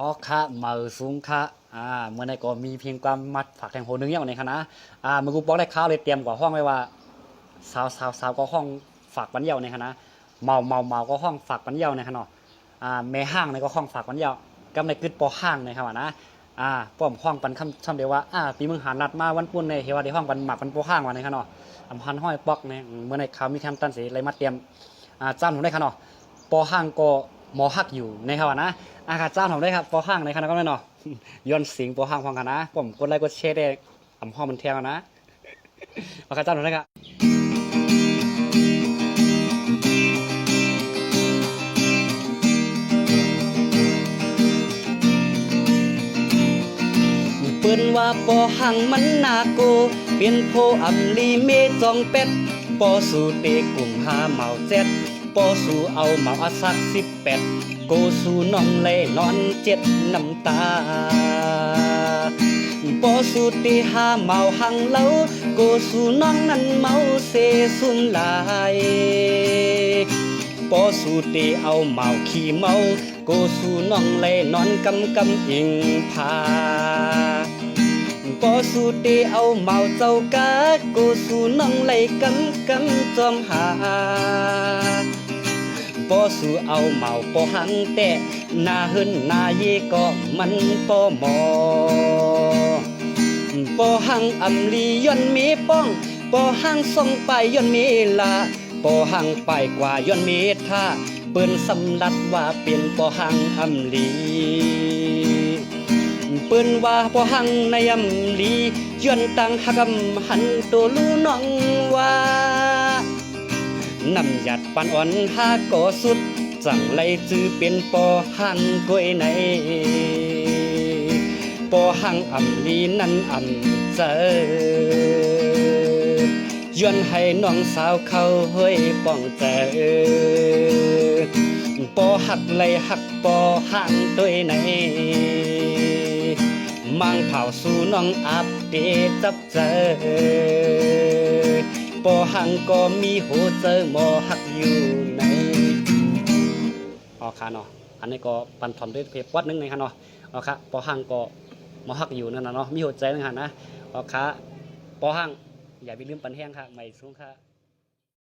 อ๋อค่ะมือสูงค่ะเมื่อในก็มีเพียงความมัดฝากแทงโหนึงอย่างในคณะเมื่อกูบอกได้ข้าวเลยเตรียมกว่าห้องไว้ว่าสาวก็ห้องฝากปันเยาในคณะเมาก็ห้องฝากปันเยาในคณะแม่ห้างในก็ห้องฝากปันเยากำในกึดปอห้างในครับนะป้อมห้องปันคำเดียวว่าปีมึงหานัดมาวันปุ่นในเฮวาในห้องปันหมักปันปอห้างวันในคณะอำพันห้อยปอกในเมื่อในข่าวมีแคมตันสีเลยมาเตรียมจ้างผมได้คณะปอห้างก็หมอฮักอยู่ในครับนะจ้างผมได้ครับปอห้างในคณะก็ไม่เนาะย้อนสิงปอห้างฟังกันนะผมกดไลค์กดแชร์ได้อำห้องมันเที่ยงนะจ้างผมได้ครับเปิ้นว่าปอหังมันนาโกเปลี่ยนโพอำลีเมจองเป็ดปอสู่เตกุ่มหาเหมาเจ็ดปอสู่เอาเหมาอาสัก18โกสู่น้องเล่นอน7น้ำตาปอสู่เตหาเหมาหังเล่าโกสู่น้องนั้นเมาเสสุมลายปอสู่เตเอาเหมาขี้เมาโกสู่น้องเล่นอนกำอิงพาปอสู่เตเอาเมาเจ้ากะโกสู่น้องไล่กำจอมหาปอสู่เอาเมาปอหังแต่นาหึนนาเยก็มันปอหมอปอหังอำลีย้อนมีป้องปอหังส่งไปย้อนมีลาปอหังไปกว่าย้อนมีท่าเปิ้นสำลัดว่าเป็นปอหังอำลีเปิ้นว่าปอหังในอำลีย้อนตังหักำหันโตลูน้องว่านำหยัดปันอ่อนหาก่อสุดจังไลจื้อเป็นปอหังก้อยในปอหังอำลีนั้นอำเจอย้อนให้น้องสาวเขาเฮ้ยป้องเจอปอหักไลหักปอหังตัวในมังเผาสู่น้องอับเดจับเจอปอหังก็มีโหเจอหมอหักอยู่ในค่ะเนาะอันนี้ก็ปันทอมด้วยเพลวัดนึงในค่ะเนาะค่ะปอหังก็หมอหักอยู่นั่นนะเนาะมีโหใจนึงค่ะนะค่ะปอหังอย่าไปลืมปันแห้งค่ะไม่สูงค่ะ